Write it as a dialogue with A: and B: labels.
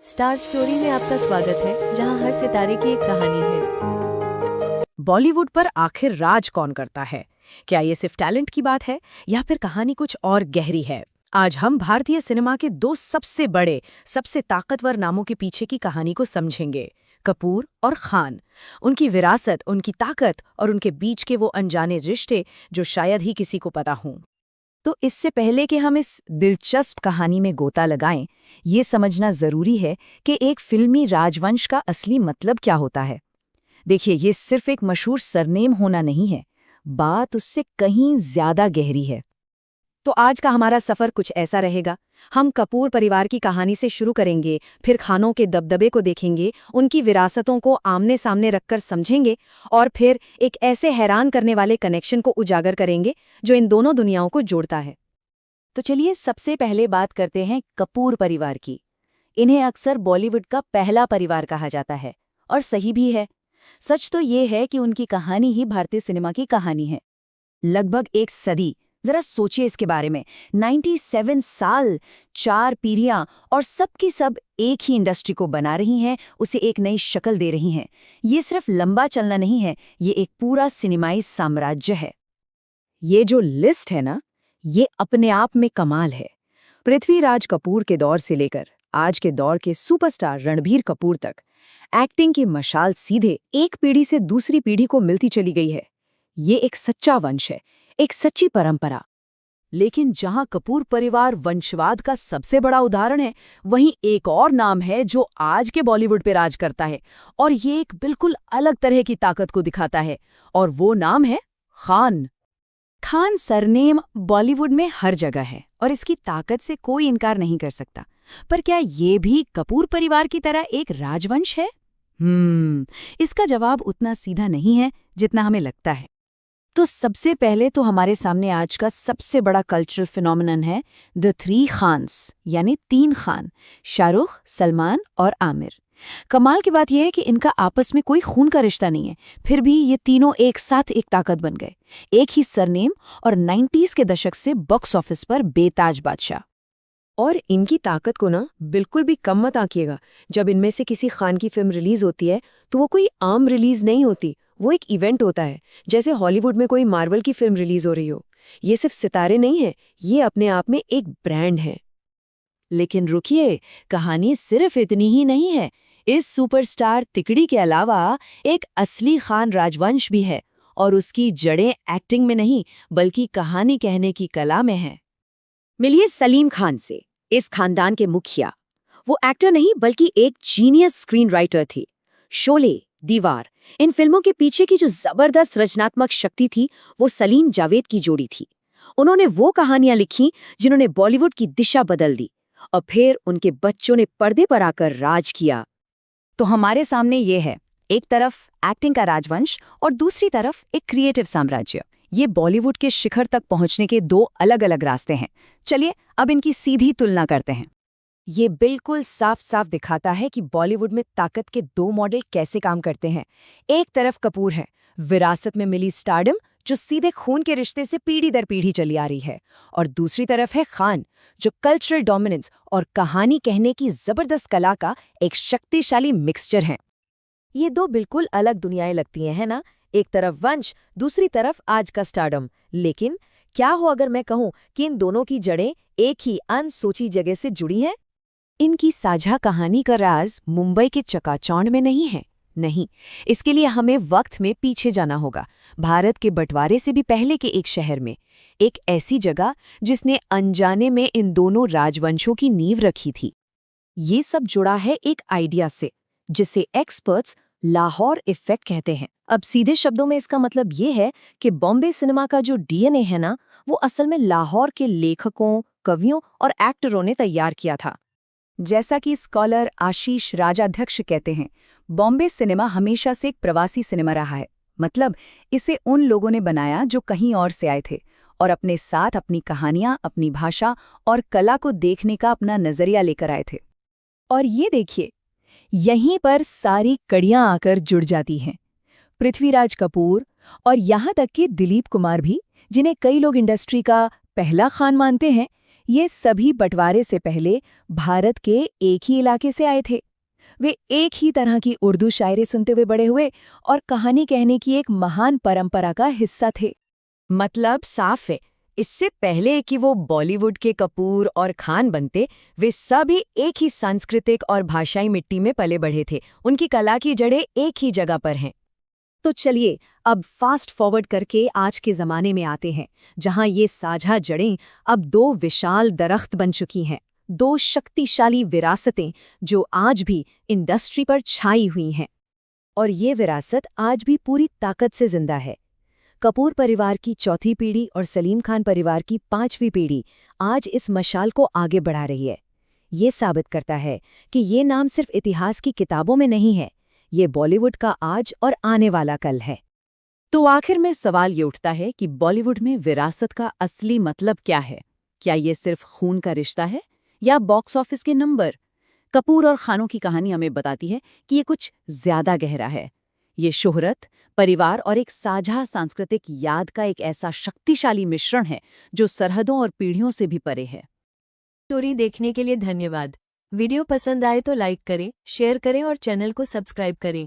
A: Star story में आपका स्वागत है, जहां हर सितारे की एक कहानी है।
B: बॉलीवुड पर आखिर राज कौन करता है? क्या ये सिर्फ टैलेंट की बात है या फिर कहानी कुछ और गहरी है? आज हम भारतीय सिनेमा के दो सबसे बड़े, सबसे ताकतवर नामों के पीछे की कहानी को समझेंगे। कपूर और खान, उनकी विरासत, उनकी ताकत और उनके बीच के वो अनजाने रिश्ते जो शायद ही किसी को पता हों।
C: तो इससे पहले कि हम इस दिलचस्प कहानी में गोता लगाएं, ये समझना जरूरी है कि एक फिल्मी राजवंश का असली मतलब क्या होता है। देखिए, ये सिर्फ एक मशहूर सरनेम होना नहीं है, बात उससे कहीं ज्यादा गहरी है।
B: तो आज का हमारा सफर कुछ ऐसा रहेगा। हम कपूर परिवार की कहानी से शुरू करेंगे, फिर खानों के दबदबे को देखेंगे, उनकी विरासतों को आमने सामने रखकर समझेंगे और फिर एक ऐसे हैरान करने वाले कनेक्शन को उजागर करेंगे जो इन दोनों दुनियाओं को जोड़ता है। तो चलिए सबसे पहले बात करते हैं कपूर परिवार की। इन्हें अक्सर बॉलीवुड का पहला परिवार कहा जाता है, और सही भी है। सच तो ये है कि उनकी कहानी ही भारतीय सिनेमा की कहानी है।
C: लगभग एक सदी, जरा सोचिए इसके बारे में। 97 साल, 4 पीढ़ियां, और सबकी सब एक ही इंडस्ट्री को बना रही हैं, उसे एक नई शक्ल दे रही हैं। ये सिर्फ लंबा चलना नहीं है, ये एक पूरा सिनेमाई साम्राज्य है।
B: ये जो लिस्ट है ना, ये अपने आप में कमाल है। पृथ्वीराज कपूर के दौर से लेकर आज के दौर के सुपरस्टार रणबीर कपूर तक एक्टिंग की मशाल सीधे एक पीढ़ी से दूसरी पीढ़ी को मिलती चली गई है। ये एक सच्चा वंश है, एक सच्ची परंपरा। लेकिन जहां कपूर परिवार वंशवाद का सबसे बड़ा उदाहरण है, वहीं एक और नाम है जो आज के बॉलीवुड पे राज करता है, और ये एक बिल्कुल अलग तरह की ताकत को दिखाता है, और वो नाम है खान। खान सरनेम बॉलीवुड में हर जगह है और इसकी ताकत से कोई इनकार नहीं कर सकता। पर क्या ये भी कपूर परिवार की तरह एक राजवंश है? इसका जवाब उतना सीधा नहीं है जितना हमें लगता है। तो सबसे पहले तो हमारे सामने आज का सबसे बड़ा कल्चरल फिनोमिनन है द थ्री खान्स, यानी 3 खान, शाहरुख, सलमान और आमिर। कमाल की बात यह है कि इनका आपस में कोई खून का रिश्ता नहीं है, फिर भी ये तीनों एक साथ एक ताकत बन गए। एक ही सरनेम और 90s के दशक से बॉक्स ऑफिस पर बेताज बादशाह। और इनकी ताकत को ना बिल्कुल भी कम मत आंकिएगा। जब इनमें से किसी खान की फिल्म रिलीज होती है तो वो कोई आम रिलीज नहीं होती, वो एक इवेंट होता है। जैसे हॉलीवुड में कोई मार्वल की फिल्म रिलीज हो रही हो। ये सिर्फ सितारे नहीं हैं, ये अपने आप में एक ब्रांड है। लेकिन रुकिए, कहानी सिर्फ इतनी ही नहीं है। इस सुपरस्टार तिकड़ी के अलावा एक असली खान राजवंश भी है, और उसकी जड़ें एक्टिंग में नहीं बल्कि कहानी कहने की कला में है। मिलिए सलीम खान से, इस खानदान के मुखिया। वो एक्टर नहीं बल्कि एक जीनियस स्क्रीन राइटर थे। शोले, दीवार, इन फिल्मों के पीछे की जो जबरदस्त रचनात्मक शक्ति थी, वो सलीम जावेद की जोड़ी थी। उन्होंने वो कहानियां लिखी जिन्होंने बॉलीवुड की दिशा बदल दी, और फिर उनके बच्चों ने पर्दे पर आकर राज किया। तो हमारे सामने ये है, एक तरफ एक्टिंग का राजवंश और दूसरी तरफ एक क्रिएटिव साम्राज्य। ये बॉलीवुड के शिखर तक पहुंचने के दो अलग अलग रास्ते हैं। चलिए अब इनकी सीधी तुलना करते हैं। ये बिल्कुल साफ साफ दिखाता है कि बॉलीवुड में ताकत के 2 मॉडल कैसे काम करते हैं। एक तरफ कपूर है, विरासत में मिली स्टारडम जो सीधे खून के रिश्ते से पीढ़ी दर पीढ़ी चली आ रही है, और दूसरी तरफ है खान, जो कल्चरल डोमिनेंस और कहानी कहने की जबरदस्त कला का एक शक्तिशाली मिक्सचर है। ये 2 बिल्कुल अलग दुनियाएं लगती हैं, है ना? एक तरफ वंश, दूसरी तरफ आज का स्टारडम। लेकिन क्या हो अगर मैं कहूं कि इन दोनों की जड़ें एक ही अनसोची जगह से जुड़ी हैं? इनकी साझा कहानी का राज मुंबई के चकाचौंध में नहीं है। नहीं, इसके लिए हमें वक्त में पीछे जाना होगा, भारत के बंटवारे से भी पहले के एक शहर में, एक ऐसी जगह जिसने अनजाने में इन दोनों राजवंशों की नींव रखी थी। ये सब जुड़ा है एक आइडिया से, जिसे एक्सपर्ट्स लाहौर इफेक्ट कहते हैं। अब सीधे शब्दों में इसका मतलब ये है कि बॉम्बे सिनेमा का जो डीएनए है ना, वो असल में लाहौर के लेखकों, कवियों और एक्टरों ने तैयार किया था। जैसा कि स्कॉलर आशीष राजाध्यक्ष कहते हैं, बॉम्बे सिनेमा हमेशा से एक प्रवासी सिनेमा रहा है। मतलब इसे उन लोगों ने बनाया जो कहीं और से आए थे, और अपने साथ अपनी कहानियां, अपनी भाषा और कला को देखने का अपना नजरिया लेकर आए थे। और ये देखिए, यहीं पर सारी कड़ियां आकर जुड़ जाती हैं। पृथ्वीराज कपूर और यहाँ तक कि दिलीप कुमार भी, जिन्हें कई लोग इंडस्ट्री का पहला खान मानते हैं,
C: ये सभी बंटवारे से पहले भारत के एक ही इलाके से आए थे। वे एक ही तरह की उर्दू शायरी सुनते हुए बड़े हुए और कहानी कहने की एक महान परंपरा का हिस्सा थे। मतलब साफ है, इससे पहले कि वो बॉलीवुड के कपूर और खान बनते, वे सभी एक ही सांस्कृतिक और भाषाई मिट्टी में पले बढ़े थे। उनकी कला की जड़ें एक ही जगह पर हैं। तो चलिए अब फास्ट फॉरवर्ड करके आज के ज़माने में आते हैं, जहां ये साझा जड़ें अब दो विशाल दरख्त बन चुकी हैं, दो शक्तिशाली विरासतें जो आज भी इंडस्ट्री पर छाई हुई हैं। और ये विरासत आज भी पूरी ताकत से जिंदा है। कपूर परिवार की चौथी पीढ़ी और सलीम खान परिवार की 5वीं पीढ़ी आज इस मशाल को आगे बढ़ा रही है। ये साबित करता है कि ये नाम सिर्फ इतिहास की किताबों में नहीं है, ये बॉलीवुड का आज और आने वाला कल है।
B: तो आखिर में सवाल ये उठता है कि बॉलीवुड में विरासत का असली मतलब क्या है? क्या ये सिर्फ खून का रिश्ता है या बॉक्स ऑफिस के नंबर? कपूर और खानों की कहानी हमें बताती है कि ये कुछ ज्यादा गहरा है। ये शोहरत, परिवार और एक साझा सांस्कृतिक याद का एक ऐसा शक्तिशाली मिश्रण है जो सरहदों और पीढ़ियों से भी परे है।
A: स्टोरी देखने के लिए धन्यवाद। वीडियो पसंद आए तो लाइक करें, शेयर करें और चैनल को सब्सक्राइब करें।